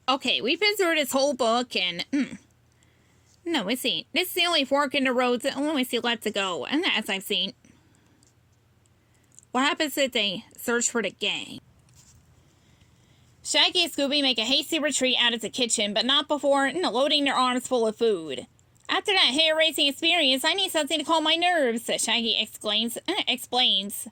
Okay, we've been through this whole book, and... no, let's see. This is the only fork in the road that only see left to go, and as I've seen. What happens if they search for the gang? Shaggy and Scooby make a hasty retreat out of the kitchen, but not before loading their arms full of food. After that hair-raising experience, I need something to calm my nerves, Shaggy explains,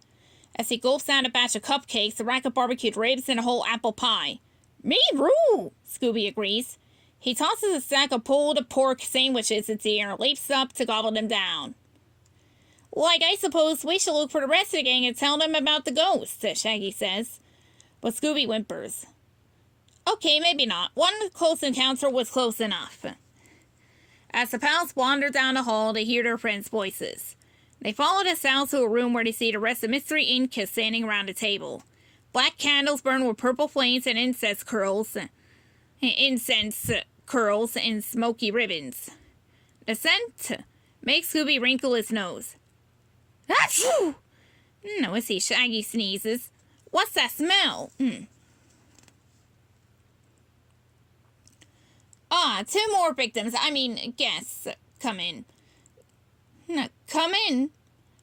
as he gulps down a batch of cupcakes, a rack of barbecued ribs, and a whole apple pie. Me roo, Scooby agrees. He tosses a stack of pulled pork sandwiches into the air and leaps up to gobble them down. Like, I suppose we should look for the rest of the gang and tell them about the ghost, Shaggy says. But Scooby whimpers. Okay, maybe not. One close encounter was close enough. As the pals wander down the hall, they hear their friends' voices. They follow the sounds to a room where they see the rest of Mystery Inc. standing around a table. Black candles burn with purple flames and incense curls and smoky ribbons. The scent makes Scooby wrinkle his nose. Achoo! No, I see Shaggy sneezes. What's that smell? Two more victims, guests, come in. Come in,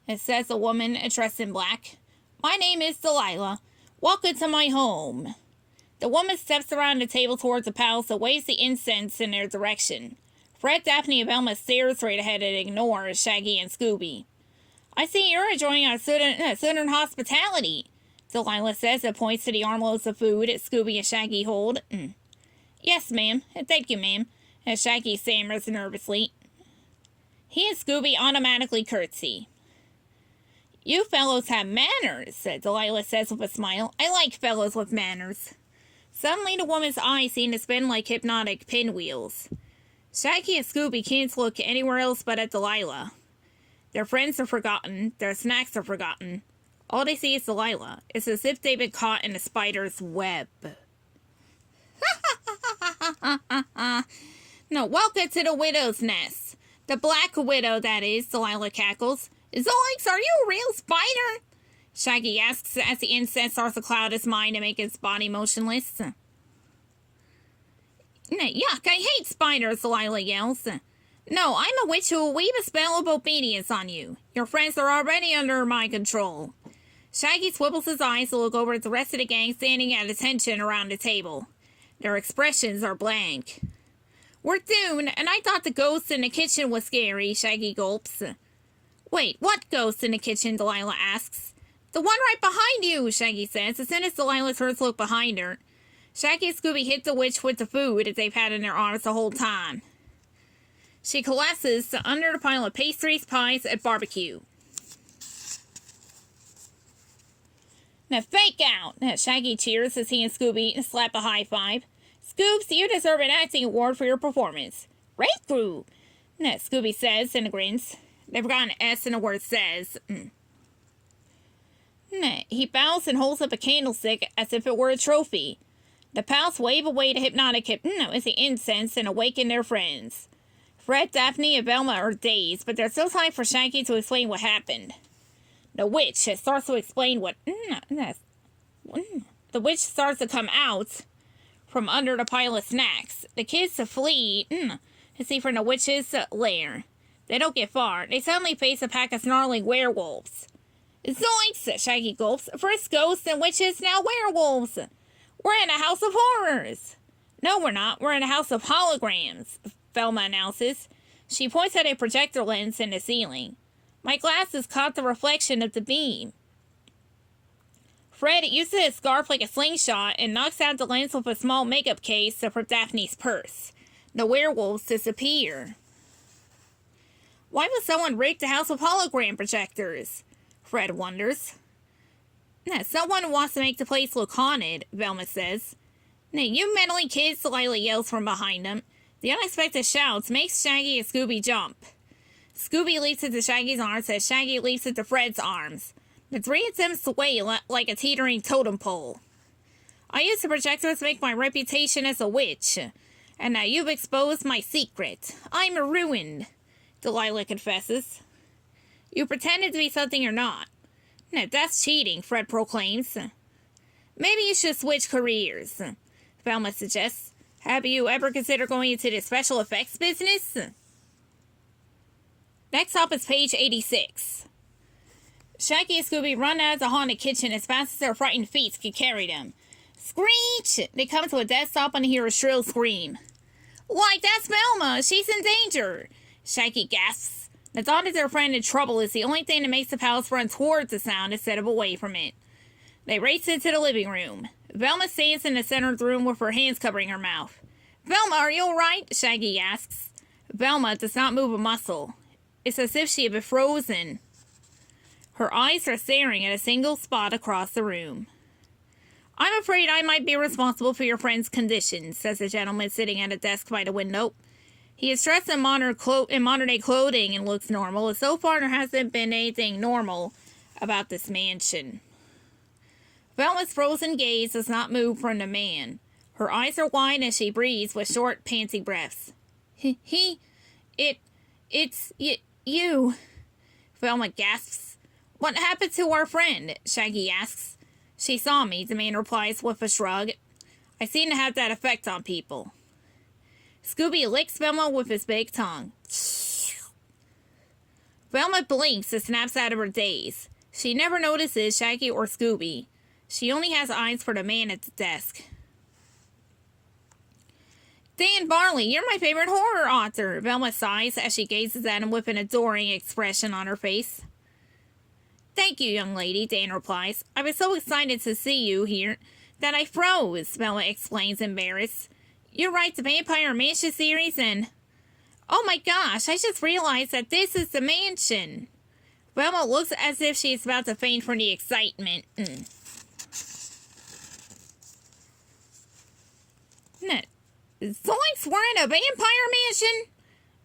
it says a woman dressed in black. My name is Delilah. Welcome to my home. The woman steps around the table towards the palace and waves the incense in their direction. Fred, Daphne, and Velma stare straight ahead and ignore Shaggy and Scooby. I see you're enjoying our southern hospitality, Delilah says and points to the armloads of food Scooby and Shaggy hold. Yes, ma'am. Thank you, ma'am, as Shaggy stammers nervously. He and Scooby automatically curtsy. You fellows have manners, Delilah says with a smile. I like fellows with manners. Suddenly the woman's eyes seem to spin like hypnotic pinwheels. Shaggy and Scooby can't look anywhere else but at Delilah. Their friends are forgotten. Their snacks are forgotten. All they see is Delilah. It's as if they've been caught in a spider's web. No, welcome to the widow's nest. The Black Widow, that is, Delilah cackles. Zoinks, are you a real spider? Shaggy asks as the incense starts to cloud his mind and make his body motionless. Yuck, I hate spiders, Delilah yells. No, I'm a witch who will weave a spell of obedience on you. Your friends are already under my control. Shaggy swivels his eyes to look over at the rest of the gang standing at attention around the table. Their expressions are blank. We're doomed, and I thought the ghost in the kitchen was scary, Shaggy gulps. Wait, what ghost in the kitchen, Delilah asks. The one right behind you, Shaggy says, as soon as Delilah turns to look behind her. Shaggy and Scooby hit the witch with the food that they've had in their arms the whole time. She collapses under the pile of pastries, pies, and barbecue. Now fake out! Shaggy cheers as he and Scooby slap a high five. Scoops, you deserve an acting award for your performance. Great crew! Scooby says and grins. They've got an S in the word says. He bows and holds up a candlestick as if it were a trophy. The pals wave away the hypnotic as the incense and awaken their friends. Fred, Daphne, and Velma are dazed, but there's still time for Shaggy to explain what happened. The witch starts to explain what... The witch starts to come out from under the pile of snacks. The kids flee to see from the witch's lair. They don't get far. They suddenly face a pack of snarling werewolves. Zoinks! Shaggy gulps. First ghosts and witches, now werewolves. We're in a house of horrors. No, we're not. We're in a house of holograms, Velma announces. She points at a projector lens in the ceiling. My glasses caught the reflection of the beam. Fred uses his scarf like a slingshot and knocks out the lens with a small makeup case from Daphne's purse. The werewolves disappear. Why would someone rig the house with hologram projectors? Fred wonders. Someone wants to make the place look haunted, Velma says. You meddling kids, Delilah yells from behind them. The unexpected shouts makes Shaggy and Scooby jump. Scooby leaps into Shaggy's arms as Shaggy leaps into Fred's arms. The three of them sway like a teetering totem pole. I used the projectors to make my reputation as a witch, and now you've exposed my secret. I'm ruined, Delilah confesses. You pretended to be something you're not. No, that's cheating, Fred proclaims. Maybe you should switch careers, Velma suggests. Have you ever considered going into the special effects business? Next up is page 86. Shaggy and Scooby run out of the haunted kitchen as fast as their frightened feet can carry them. Screech! They come to a dead stop and hear a shrill scream. Why, that's Velma! She's in danger! Shaggy gasps. The thought of their friend in trouble is the only thing that makes the pals run towards the sound instead of away from it. They race into the living room. Velma stands in the center of the room with her hands covering her mouth. Velma, are you alright? Shaggy asks. Velma does not move a muscle. It's as if she had been frozen. Her eyes are staring at a single spot across the room. I'm afraid I might be responsible for your friend's condition, says the gentleman sitting at a desk by the window. He is dressed in modern-day clothing and looks normal, as so far there hasn't been anything normal about this mansion. Velma's frozen gaze does not move from the man. Her eyes are wide as she breathes with short, panting breaths. It's you. Velma gasps. What happened to our friend? Shaggy asks. She saw me, the man replies with a shrug. I seem to have that effect on people. Scooby licks Velma with his big tongue. Velma blinks and snaps out of her daze. She never notices Shaggy or Scooby. She only has eyes for the man at the desk. Dan Barley, you're my favorite horror author, Velma sighs as she gazes at him with an adoring expression on her face. Thank you, young lady, Dan replies. I was so excited to see you here that I froze, Velma explains, embarrassed. You write the Vampire Mansion series and... Oh my gosh, I just realized that this is the mansion. Velma looks as if she's about to faint from the excitement. Zoinks, we're in a vampire mansion?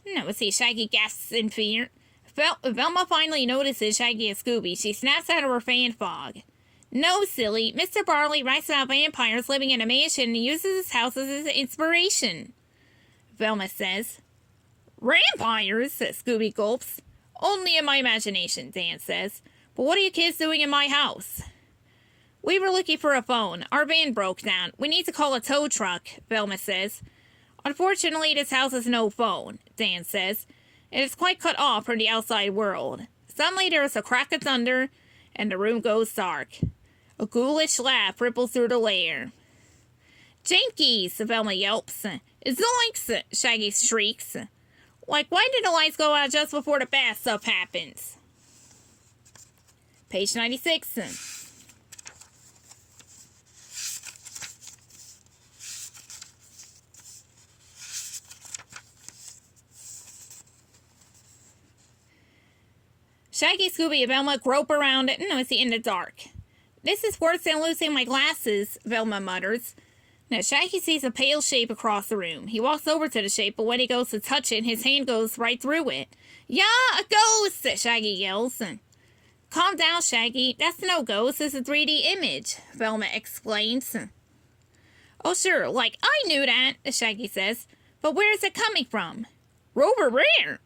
No, see, Shaggy gasps in fear. Velma finally notices Shaggy and Scooby. She snaps out of her fan fog. No, silly. Mr. Barley writes about vampires living in a mansion and uses his house as his inspiration. Velma says. Vampires? Scooby gulps. Only in my imagination, Dan says. But what are you kids doing in my house? We were looking for a phone. Our van broke down. We need to call a tow truck, Velma says. Unfortunately, this house has no phone, Dan says. It is quite cut off from the outside world. Suddenly there is a crack of thunder, and the room goes dark. A ghoulish laugh ripples through the lair. Jinkies, Velma yelps. Zoinks, Shaggy shrieks. Like, why did the lights go out just before the bad stuff happens? Page 96. Shaggy, Scooby, and Velma grope around noisy in the dark. This is worse than losing my glasses, Velma mutters. Now, Shaggy sees a pale shape across the room. He walks over to the shape, but when he goes to touch it, his hand goes right through it. Yeah, a ghost, Shaggy yells. Calm down, Shaggy. That's no ghost. It's a 3D image, Velma explains. Oh, sure, like, I knew that, Shaggy says. But where is it coming from? Over there,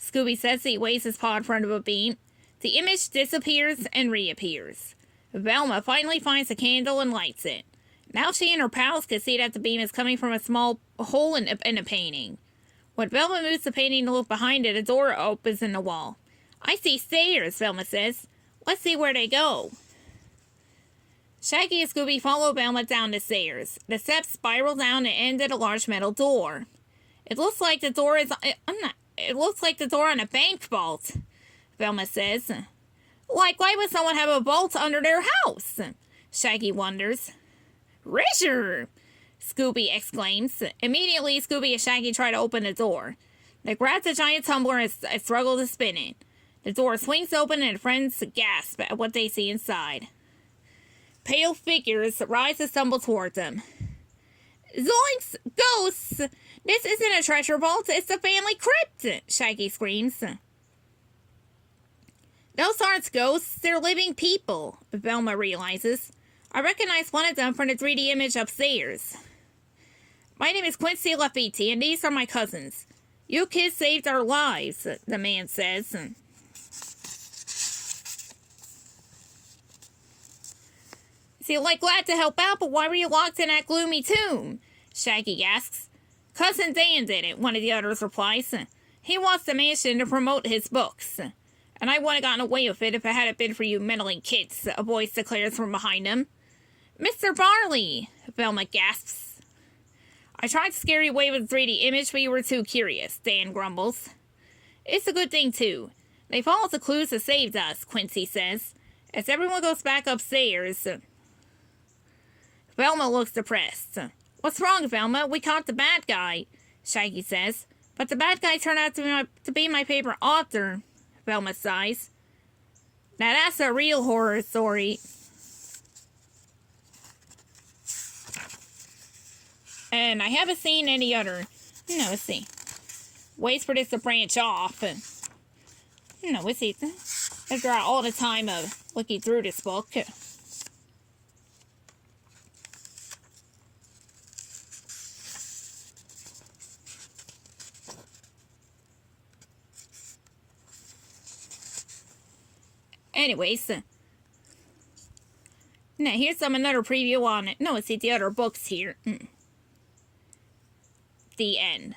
Scooby says. He waves his paw in front of a beam. The image disappears and reappears. Velma finally finds a candle and lights it. Now she and her pals can see that the beam is coming from a small hole in the painting. When Velma moves the painting to look behind it, a door opens in the wall. I see stairs, Velma says. Let's see where they go. Shaggy and Scooby follow Velma down the stairs. The steps spiral down and end at a large metal door. It looks like the door is... It looks like the door on a bank vault, Velma says. Like, why would someone have a vault under their house? Shaggy wonders. Treasure! Scooby exclaims. Immediately, Scooby and Shaggy try to open the door. They grab the giant tumbler and struggle to spin it. The door swings open and the friends gasp at what they see inside. Pale figures rise and stumble toward them. Zoinks! Ghosts! This isn't a treasure vault, it's the family crypt! Shaggy screams. Those aren't ghosts, they're living people, Velma realizes. I recognize one of them from the 3D image upstairs. My name is Quincy Lafitte, and these are my cousins. You kids saved our lives, the man says. See, like, glad to help out, but why were you locked in that gloomy tomb? Shaggy asks. Cousin Dan did it, one of the others replies. He wants the mansion to promote his books. And I wouldn't have gotten away with it if it hadn't been for you meddling kids, a voice declares from behind him. Mr. Barley, Velma gasps. I tried to scare you away with a 3D image, but you were too curious, Dan grumbles. It's a good thing, too. They followed the clues that saved us, Quincy says. As everyone goes back upstairs. Velma looks depressed. What's wrong, Velma? We caught the bad guy, Shaggy says. But the bad guy turned out to be my favorite author, Velma sighs. Now that's a real horror story. And I haven't seen any other... No, let's see. Waits for this to branch off. No, let's see. After all the time of looking through this book. Anyways. Now, here's another preview on it. No, let's see the other books here. The end.